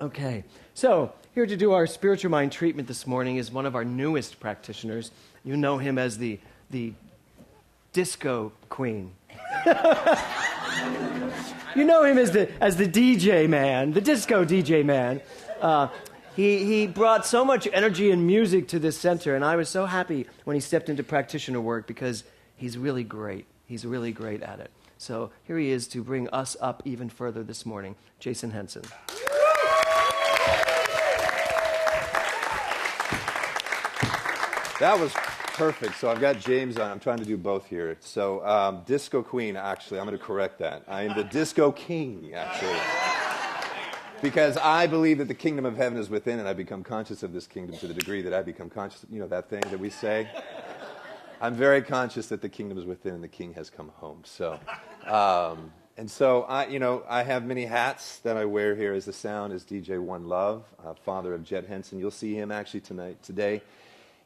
Okay, so here to do our spiritual mind treatment this morning is one of our newest practitioners. You know him as the disco queen. You know him as the DJ man, the disco DJ man. He brought so much energy and music to this center, and I was so happy when he stepped into practitioner work because he's really great. He's really great at it. So here he is to bring us up even further this morning, Jason Henson. That was perfect. So I've got James on. I'm trying to do both here. So disco queen, actually, I'm going to correct that. I am the disco king, actually. Because I believe that the kingdom of heaven is within, and I become conscious of this kingdom to the degree that I become conscious, you know, that thing that we say. I'm very conscious that the kingdom is within and the king has come home. So, I have many hats that I wear here as the sound is DJ One Love, father of Jet Henson. You'll see him actually today.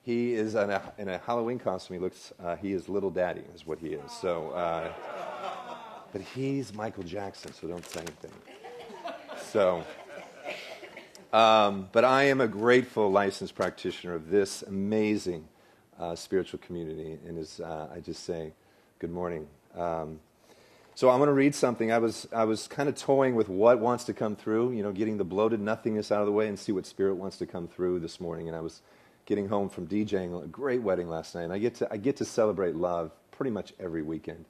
He is in a Halloween costume. He is Little Daddy, is what he is. So, but he's Michael Jackson, so don't say anything. So, but I am a grateful licensed practitioner of this amazing spiritual community, and I just say, good morning. So I'm going to read something. I was kind of toying with what wants to come through, you know, getting the bloated nothingness out of the way and see what spirit wants to come through this morning. And I was getting home from DJing a great wedding last night, and I get to celebrate love pretty much every weekend,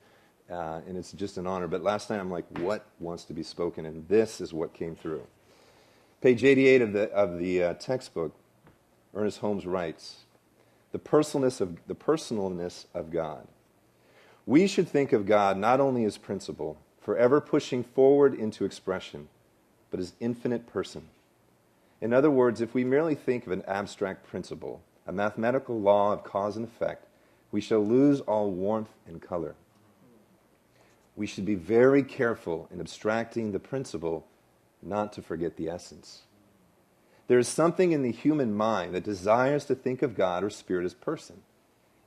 and it's just an honor. But last night I'm like, what wants to be spoken? And this is what came through. Page 88 of the textbook, Ernest Holmes writes, the personalness of God. We should think of God not only as principle, forever pushing forward into expression, but as infinite person. In other words, if we merely think of an abstract principle, a mathematical law of cause and effect, we shall lose all warmth and color. We should be very careful in abstracting the principle, not to forget the essence. There is something in the human mind that desires to think of God or spirit as person.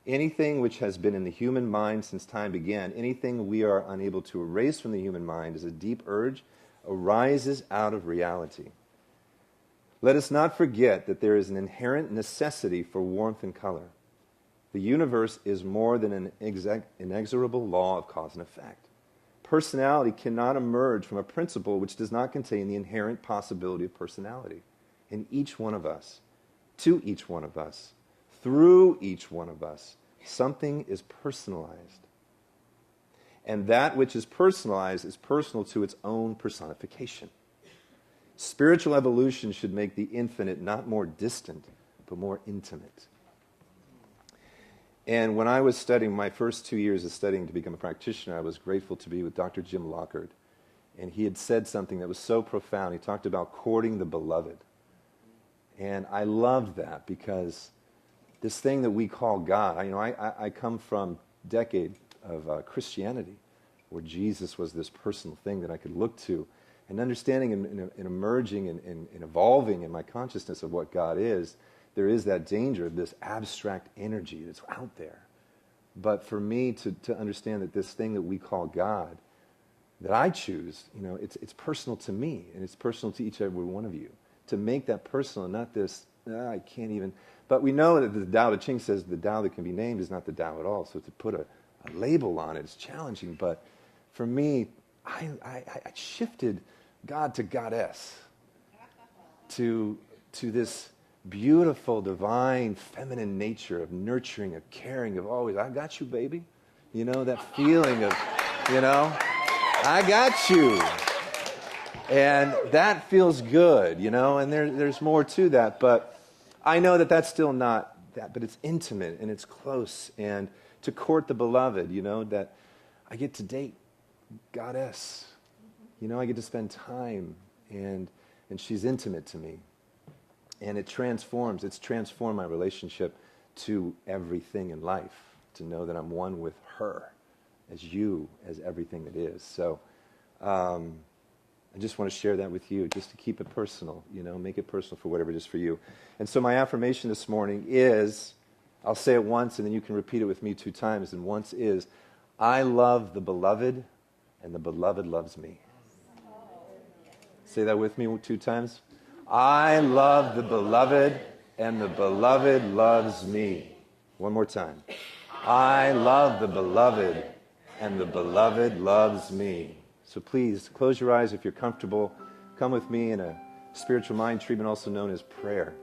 Anything which has been in the human mind since time began, anything we are unable to erase from the human mind as a deep urge, arises out of reality. Let us not forget that there is an inherent necessity for warmth and color. The universe is more than an inexorable law of cause and effect. Personality cannot emerge from a principle which does not contain the inherent possibility of personality. In each one of us, to each one of us, through each one of us, something is personalized. And that which is personalized is personal to its own personification. Spiritual evolution should make the infinite not more distant, but more intimate. And when I was studying, my first 2 years of studying to become a practitioner, I was grateful to be with Dr. Jim Lockard. And he had said something that was so profound. He talked about courting the beloved. And I loved that because this thing that we call God, I come from a decade of Christianity where Jesus was this personal thing that I could look to. And understanding and emerging and evolving in my consciousness of what God is, there is that danger of this abstract energy that's out there. But for me to understand that this thing that we call God, that I choose, it's personal to me, and it's personal to each and every one of you. To make that personal, and not this, I can't even. But we know that the Tao Te Ching says the Tao that can be named is not the Tao at all. So to put a label on it is challenging. But for me, I shifted God to goddess, to this beautiful, divine, feminine nature of nurturing, of caring, of always, I got you, baby. That feeling of, I got you. And that feels good, and there's more to that. But I know that that's still not that, but it's intimate and it's close. And to court the beloved, that I get to date goddess. I get to spend time, and she's intimate to me. And it's transformed my relationship to everything in life, to know that I'm one with her, as everything that is. So I just want to share that with you, just to keep it personal, make it personal for whatever it is for you. And so my affirmation this morning is, I'll say it once, and then you can repeat it with me 2 times, and once is, I love the beloved, and the beloved loves me. Say that with me 2 times. I love the beloved, and the beloved loves me. One more time. I love the beloved, and the beloved loves me. So please, close your eyes if you're comfortable. Come with me in a spiritual mind treatment, also known as prayer.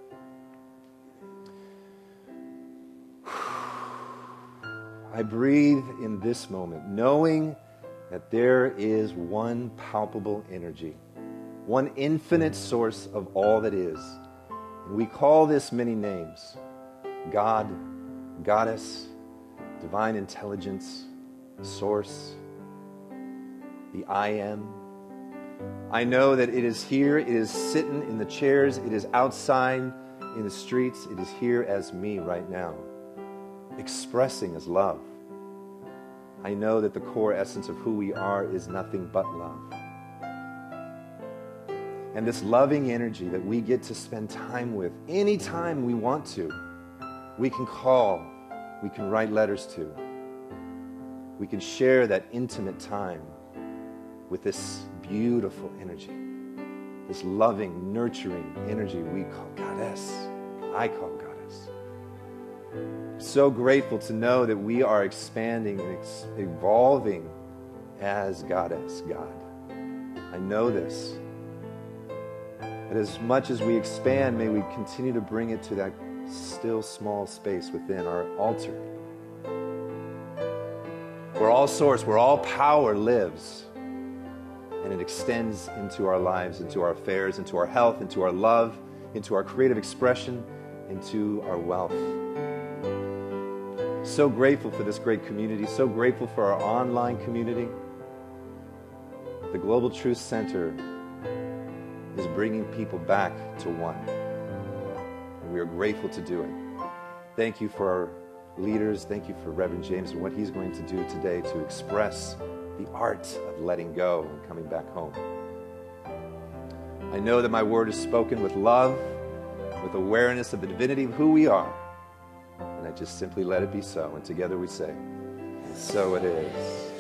I breathe in this moment, knowing that there is one palpable energy, one infinite source of all that is. And we call this many names: God, Goddess, Divine Intelligence, Source, the I Am. I know that it is here, it is sitting in the chairs, it is outside in the streets, it is here as me right now, expressing as love. I know that the core essence of who we are is nothing but love. And this loving energy that we get to spend time with anytime we want to, we can call, we can write letters to, we can share that intimate time with this beautiful energy, this loving, nurturing energy we call Goddess. I call Goddess. So grateful to know that we are expanding and evolving as Goddess, God. I know this. But as much as we expand, may we continue to bring it to that still small space within our altar, where all source, where all power lives. And it extends into our lives, into our affairs, into our health, into our love, into our creative expression, into our wealth. So grateful for this great community, so grateful for our online community. The Global Truth Center is bringing people back to one. And we are grateful to do it. Thank you for our leaders. Thank you for Reverend James and what he's going to do today to express the art of letting go and coming back home. I know that my word is spoken with love, with awareness of the divinity of who we are. And I just simply let it be so. And together we say, so it is.